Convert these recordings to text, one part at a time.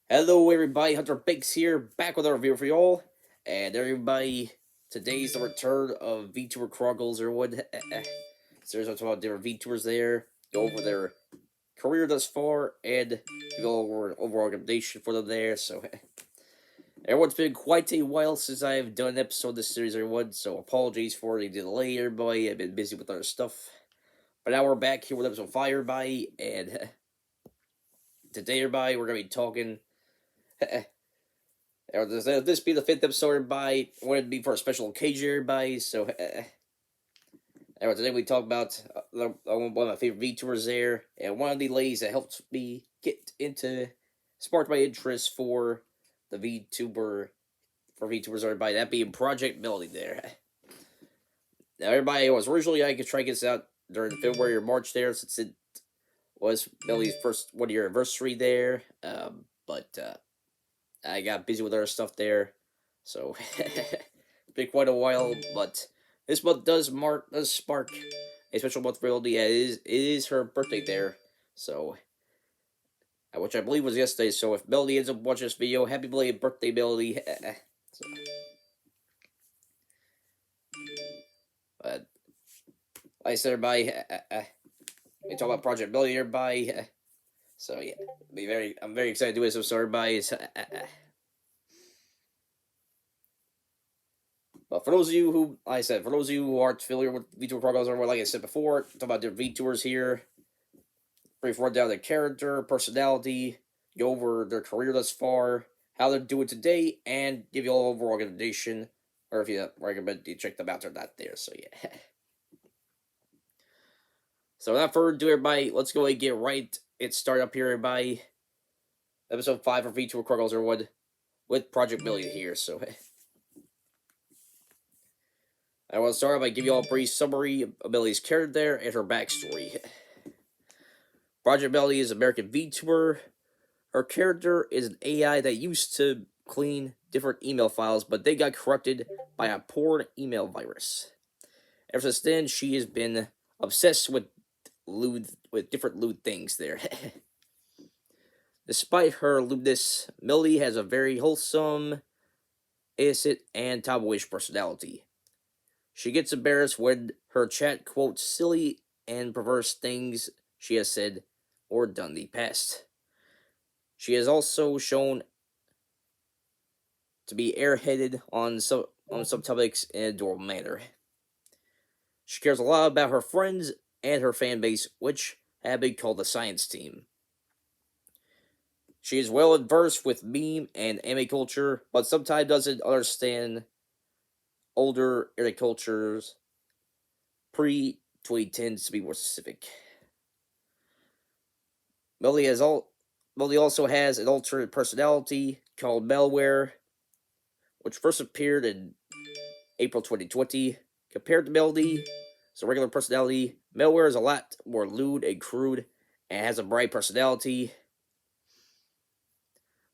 Hello, everybody. Hunter Bakes here, back with our review for y'all. And everybody, today's the return of Vtuber Chronicles or what? Series I'm talking about different VTubers there, go over their career thus far, and go over overall recommendation for them there. So, everyone's been quite a while since I've done an episode of this series, everyone. So, apologies for the delay, everybody. I've been busy with other stuff. But now we're back here with episode 5, everybody. And today, everybody, we're going to be talking. This be the fifth episode by wanted to be for a special occasion, everybody. So, anyway, today we talk about one of my favorite VTubers there, and one of the ladies that helped me get into, sparked my interest for the VTubers, everybody. That being Projekt Melody there. Now, everybody was originally I could try to get this out during February or March there, since it was Melody's first 1 year anniversary there. But I got busy with other stuff there, so it's been quite a while. But this month does spark a special month for Melody. It is her birthday there, so which I believe was yesterday. So if Melody ends up watching this video, happy belated birthday, Melody. So, but like I said, everybody, we talk about Projekt Melody, everybody. So yeah, I'm very excited to do this. So everybody. But for those of you who, like I said, for those of you who aren't familiar with VTuber Chronicles, or like I said before, talk about their VTubers here. Brief rundown their character, personality, go over their career thus far, how they're doing today, and give you all overall recommendation, or if you recommend you check them out or not there. So yeah. So without further ado, everybody, let's go and get right it started up here, everybody. Episode 5 of VTuber Chronicles, or what, with Projekt Melody here. So I want to start by giving you all a brief summary of Melody's character there and her backstory. Projekt Melody is an American VTuber. Her character is an AI that used to clean different email files, but they got corrupted by a porn email virus. Ever since then, she has been obsessed with different lewd things there. Despite her lewdness, Melody has a very wholesome, innocent, and tomboyish personality. She gets embarrassed when her chat quotes silly and perverse things she has said or done in the past. She has also shown to be airheaded on some topics in an adorable manner. She cares a lot about her friends and her fan base, which have been called the Science Team. She is well versed with meme and anime culture, but sometimes doesn't understand older internet cultures. Pre-2010s to be more specific. Melody also has an alternate personality called Malware, which first appeared in April 2020. Compared to Melody, a regular personality, Malware is a lot more lewd and crude and has a bright personality.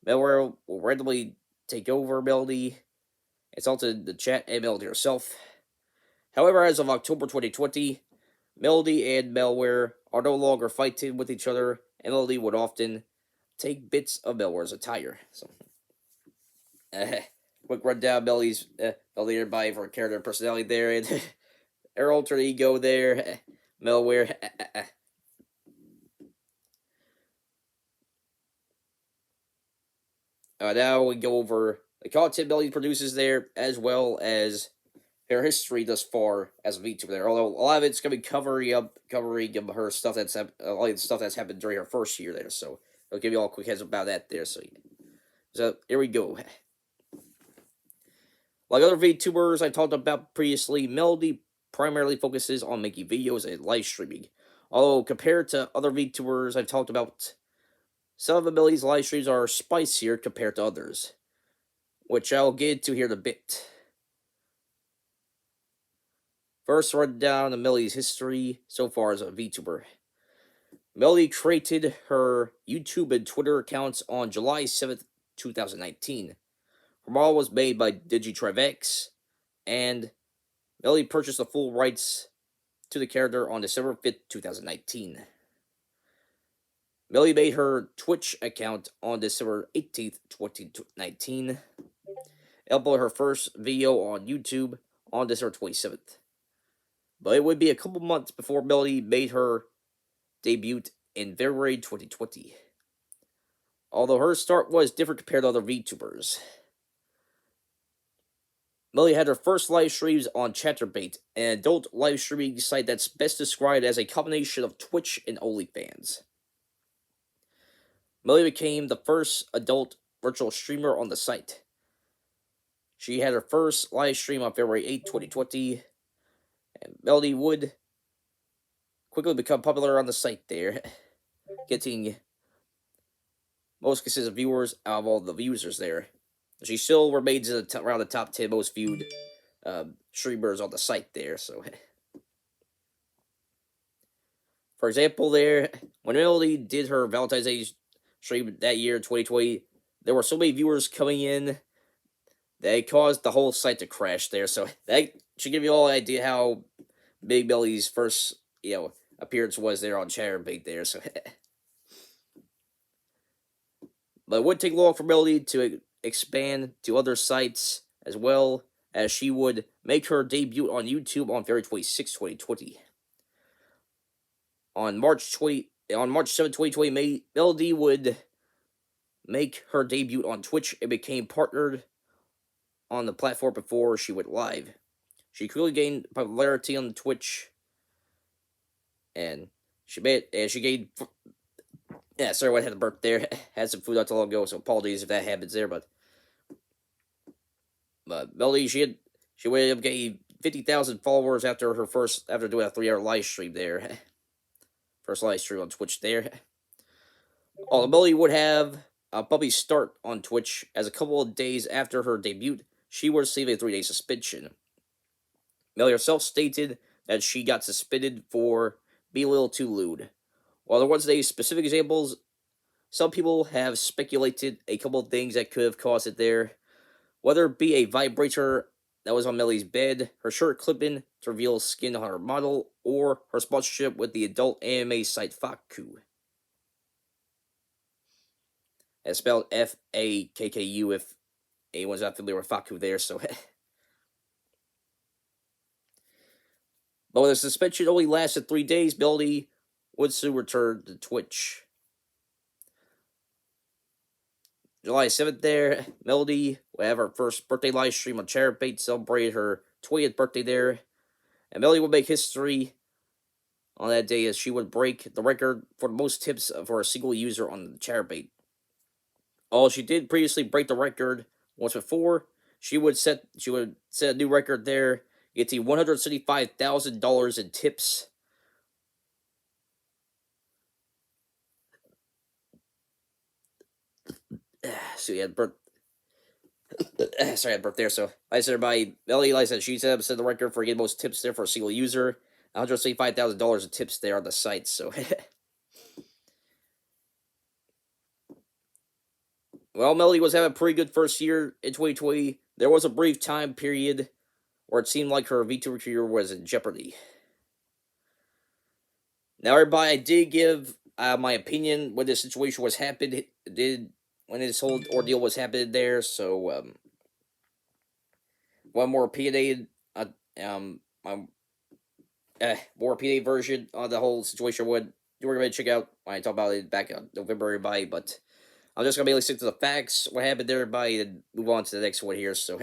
Malware will randomly take over Melody, insulted the chat and Melody herself. However, as of October 2020, Melody and Malware are no longer fighting with each other, and Melody would often take bits of Malware's attire. So, quick rundown: Melody everybody for character and personality there, and her alter ego there, Malware. Now we go over the content Melody produces there, as well as her history thus far as a VTuber there. Although a lot of it's gonna be covering her stuff that's happened during her first year there. So I'll give you all a quick heads up about that there. So here we go. Like other VTubers I talked about previously, Melody primarily focuses on making videos and live streaming. Although compared to other VTubers I've talked about, some of Melody's live streams are spicier compared to others, which I'll get into here in a bit. First, run down the Melody's history so far as a VTuber. Melody created her YouTube and Twitter accounts on July 7th, 2019. Her model was made by DigiTrivex, and Melody purchased the full rights to the character on December 5th, 2019. Melody made her Twitch account on December 18th, 2019, uploaded her first video on YouTube on December 27th. But it would be a couple months before Melody made her debut in February 2020. Although her start was different compared to other VTubers. Melody had her first live streams on Chatterbait, an adult live streaming site that's best described as a combination of Twitch and OnlyFans. Melody became the first adult virtual streamer on the site. She had her first live stream on February 8, 2020, and Melody would quickly become popular on the site there, getting most consistent viewers out of all the users there. She still remains in around the top 10 most viewed streamers on the site there. So, for example, there when Melody did her Valentine's Day stream that year, 2020, there were so many viewers coming in that it caused the whole site to crash there. So that should give you all an idea how big Melody's first appearance was there on Chatterbait there. So, but it wouldn't take long for Melody to expand to other sites, as well as she would make her debut on YouTube on February 26, 2020. On March 7, 2020, Melody would make her debut on Twitch and became partnered on the platform before she went live. She quickly gained popularity on Twitch, and she gained. Yeah, sorry, I had a burp there. Had some food not too long ago, so apologies if that happens there. But Melody, she ended up getting 50,000 followers after doing a 3-hour live stream there. First live stream on Twitch there. Although Melody would have a bumpy start on Twitch, as a couple of days after her debut, she would receive a 3-day suspension. Melody herself stated that she got suspended for being a little too lewd. While there wasn't any specific examples, some people have speculated a couple of things that could have caused it there. Whether it be a vibrator that was on Melody's bed, her shirt clipping to reveal skin on her model, or her sponsorship with the adult anime site Fakku. It's spelled Fakku if anyone's not familiar with Fakku there, so. But when the suspension only lasted 3 days, Melody would soon return to Twitch. July 7th there, Melody would have her first birthday live stream on Chaturbate, celebrate her 20th birthday there. And Melody would make history on that day as she would break the record for the most tips for a single user on the Chaturbate. Although she did previously break the record once before, she would set a new record there, getting $175,000 in tips. So yeah, sorry, I had burp there. So, like I said, everybody, Melody, like I said, she set the record for getting most tips there for a single user. $175,000 in tips there on the site. So, well, Melody was having a pretty good first year in 2020. There was a brief time period where it seemed like her VTuber career was in jeopardy. Now, everybody, I did give my opinion when this situation was happening. When this whole ordeal was happening there. So, one more opinionated, more opinionated version on the whole situation. We're gonna check out when I talk about it back in November, everybody. But I'm just gonna mainly stick to the facts, what happened there, everybody, and move on to the next one here. So,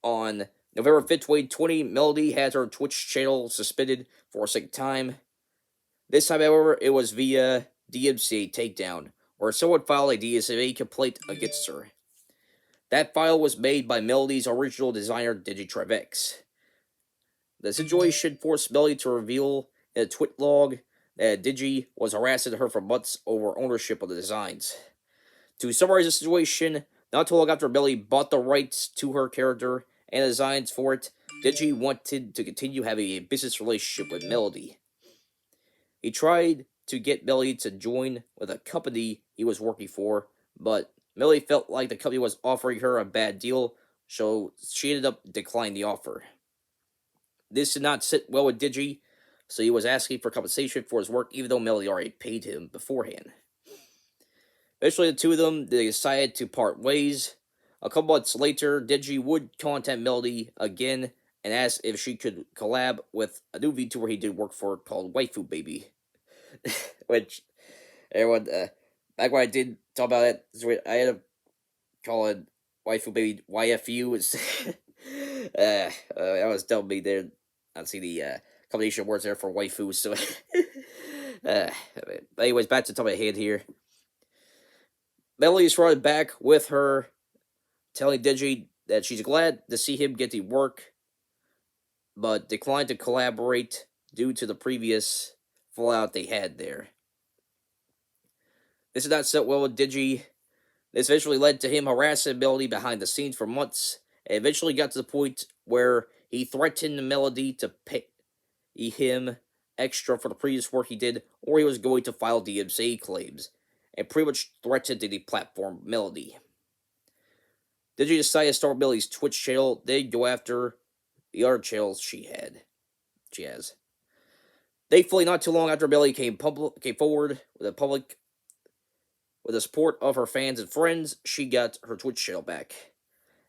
on November 5th, 2020, Melody had her Twitch channel suspended for a second time. This time, however, it was via DMCA takedown, where someone filed a DMCA complaint against her. That file was made by Melody's original designer, DigiTrivex. The situation forced Melody to reveal in a tweet log that Digi was harassing her for months over ownership of the designs. To summarize the situation, not too long after Melody bought the rights to her character and designs for it, Digi wanted to continue having a business relationship with Melody. He tried to get Melody to join with a company he was working for, but Melody felt like the company was offering her a bad deal, so she ended up declining the offer. This did not sit well with Digi, so he was asking for compensation for his work, even though Melody already paid him beforehand. Eventually, the two of them they decided to part ways. A couple months later, Digi would contact Melody again and ask if she could collab with a new VTuber he did work for called Waifu Baby. Which, everyone, back when I did talk about it, I had to call it Waifu Baby YFU. That was telling me there. I see the combination of words there for waifu, so. uh, anyways, back to the top of my head here. Melody's running back with her, telling Digi that she's glad to see him get the work, but declined to collaborate due to the previous fallout they had there. This did not sit well with Digi. This eventually led to him harassing Melody behind the scenes for months, and eventually got to the point where he threatened Melody to pay him extra for the previous work he did, or he was going to file DMCA claims, and pretty much threatened to deplatform Melody. Digi decided to start Melody's Twitch channel, then go after the other channels she has. Thankfully, not too long after Melody came forward with the support of her fans and friends, she got her Twitch channel back.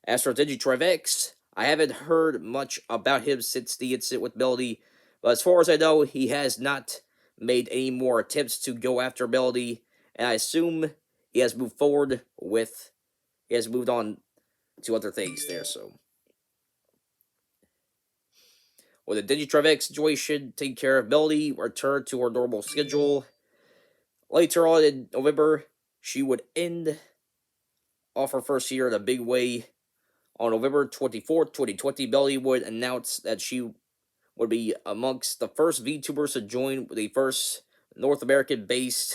As for X, I haven't heard much about him since the incident with Melody, but as far as I know, he has not made any more attempts to go after Melody, and I assume he has moved on to other things there, so. With the X situation taken care of, Melody returned to her normal schedule. Later on in November, she would end off her first year in a big way. On November 24th, 2020, Melody would announce that she would be amongst the first VTubers to join the first North American-based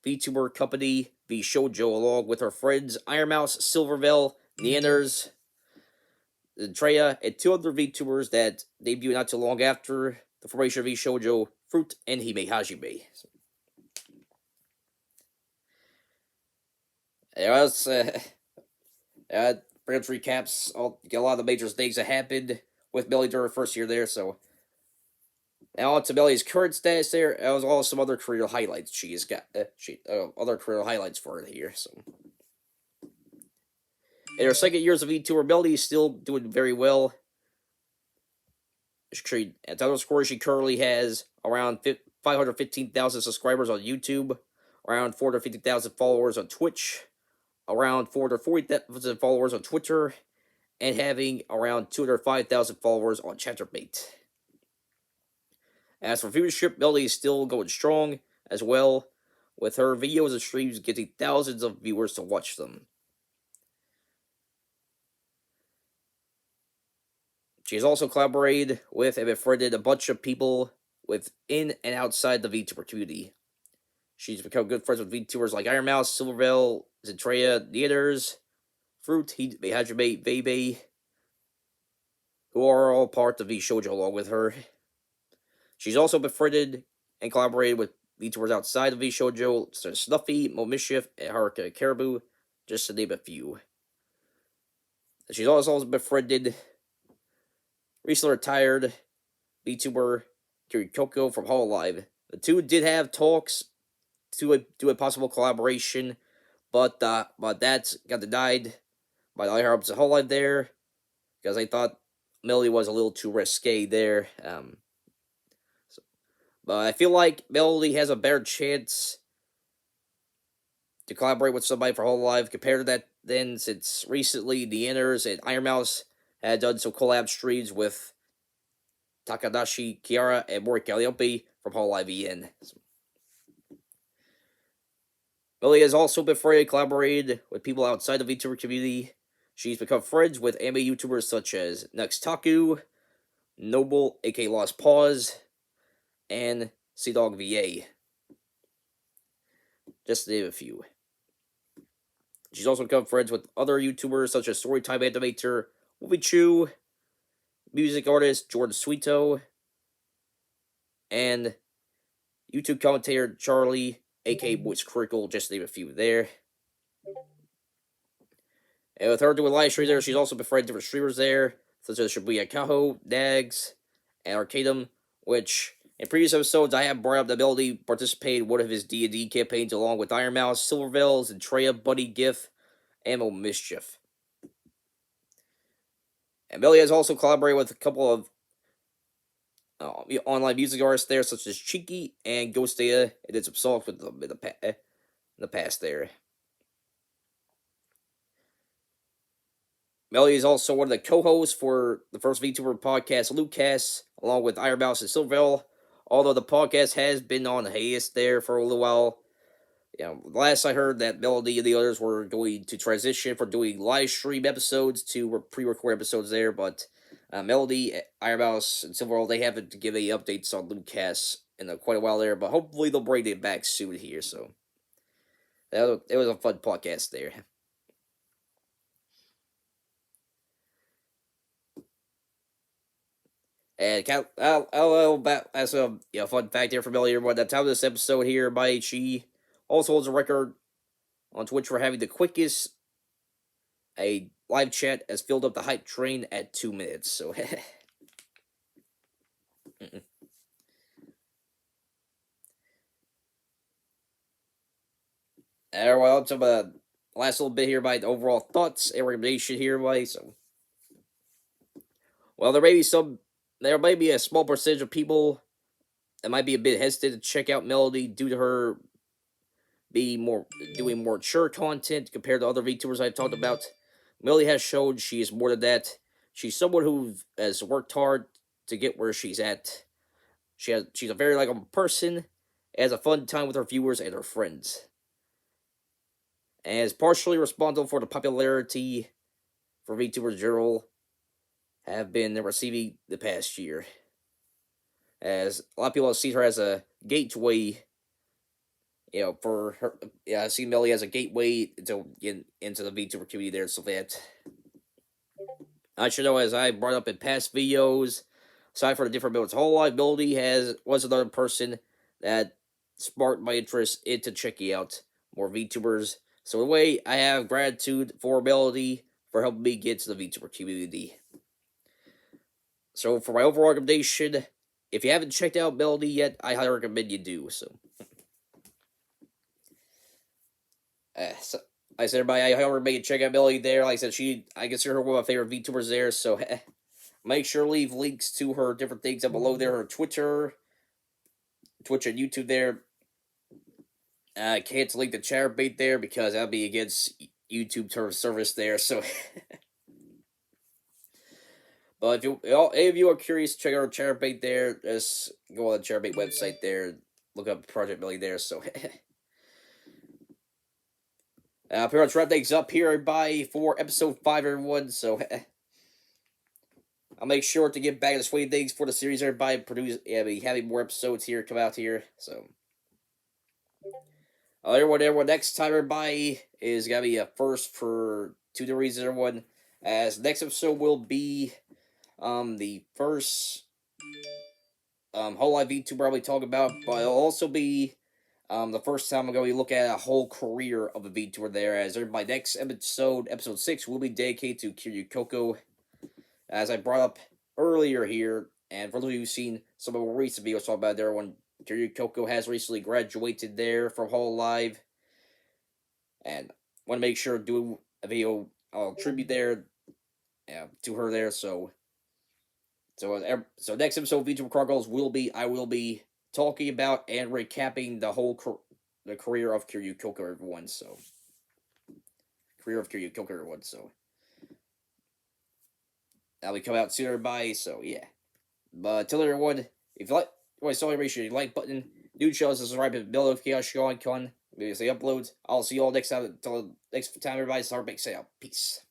VTuber company, VShojo, along with her friends Iron Mouse, Silverville, Neanders, Treya, and two other VTubers that debuted not too long after the formation of VShojo, Fruit and Hime Hajime. Pretty much recaps a lot of the major things that happened with Melody during her first year there. So now on to Melody's current status there, as well as some other career highlights she's got. Other career highlights for her here. So in her second years of VTuber, Melody is still doing very well. At total score, she currently has around 515,000 subscribers on YouTube, around 450,000 followers on Twitch, around 440,000 followers on Twitter, and having around 205,000 followers on Chatterbait. As for viewership, Melody is still going strong as well, with her videos and streams getting thousands of viewers to watch them. She has also collaborated with and befriended a bunch of people within and outside the VTuber community. She's become good friends with VTubers like Iron Mouse, Silverville, Zentreya, Neaters, Fruit, Hajime, Bebe, who are all part of VShojo along with her. She's also befriended and collaborated with VTubers outside of VShojo, such as Snuffy, Mo Mischief, and Haruka Caribou, just to name a few. She's also befriended recently retired VTuber Kirikoko from Hololive. The two did have talks to do a possible collaboration, but that got denied by the higher ups of Hololive there, because they thought Melody was a little too risque there. But I feel like Melody has a better chance to collaborate with somebody for Hololive compared to that then, since recently Neanders and Iron Mouse had done some collab streams with Takadashi Kiara and Mori Calliope from Hololive EN. Melody has also befriended and collaborated with people outside the VTuber community. She's become friends with anime YouTubers such as Nextaku, Noble, aka Lost Paws, and Seadog VA. Just to name a few. She's also become friends with other YouTubers such as Storytime Animator, Wolfie Chu, music artist Jordan Sweeto, and YouTube commentator Charlie, aka Voice Critical, just to name a few there. And with her doing live streams there, she's also befriended different streamers there, such as Shibuya Kaho, Nags, and Arcadum, which in previous episodes I have brought up that Melody participated in one of his D&D campaigns along with Iron Mouse, Silverville, Zentrea, Buddy Giff, and Mischief. And Melody has also collaborated with a couple of online music artists there, such as Cheeky and Ghost Data, and did some songs with them in the past there. Melody is also one of the co-hosts for the first VTuber podcast, Lucas, along with Iron Mouse and Silverville. Although the podcast has been on hiatus there for a little while. Last I heard that Melody and the others were going to transition from doing live stream episodes to pre-record episodes there, but Melody, Iron Mouse, and Silverville, they haven't given any updates on Lucas in quite a while there, but hopefully they'll bring it back soon here, so it was a fun podcast there. And as a fun fact here, familiar with the time of this episode here, by she also holds a record on Twitch for having the quickest a live chat has filled up the hype train at 2 minutes. So well, to the last little bit here by the overall thoughts and recommendation here by well, there may be a small percentage of people that might be a bit hesitant to check out Melody due to her doing more mature content compared to other VTubers I've talked about. Melody has shown she is more than that. She's someone who has worked hard to get where she's at. She's a very likable person, has a fun time with her viewers and her friends, and is partially responsible for the popularity for VTubers in general have been receiving the past year. As a lot of people see her as a gateway, for her, I see Melody as a gateway to get into the VTuber community there, so that I should know, as I brought up in past videos, aside from the different builds, whole life Melody was another person that sparked my interest into checking out more VTubers. So in a way, I have gratitude for Melody for helping me get to the VTuber community. So for my overall recommendation, if you haven't checked out Melody yet, I highly recommend you do. So like I said, everybody, I highly recommend you check out Melody there. Like I said, I consider her one of my favorite VTubers there. So make sure to leave links to her different things up below there. Her Twitter, Twitch, and YouTube there. I can't link the Chaturbate there because that'll be against YouTube term service there. So, but if any of you are curious, check out our Chaturbate there. Just go on the Chaturbate website there. Look up Projekt Melody there. So, pretty much wrap things up here, everybody, for episode 5, everyone. So, I'll make sure to get back to the swing of things for the series, everybody. Be having more episodes here come out here. So, everyone, next time, everybody, is going to be a first for 2 different reasons, everyone. As next episode will be the first whole live VTuber I'll be talking about, but it'll also be the first time I'm going to be looking at a whole career of a VTuber there. As my next episode 6, will be dedicated to Kiryu Coco, as I brought up earlier here. And for those of you who've seen some of my recent videos talking about there, when Kiryu Coco has recently graduated there from Hall Live, and want to make sure to do a video tribute there to her there. So next episode of Vtuber Chronicles I will be talking about and recapping the career of Kiryu Coco, everyone. So that'll be coming out soon, everybody. So yeah, but tell everyone, if you like what I saw, make sure you like button, do show us, subscribe, and bell notification icon. Maybe say uploads. I'll see you all next time. Until next time, everybody. Start big sale. Peace.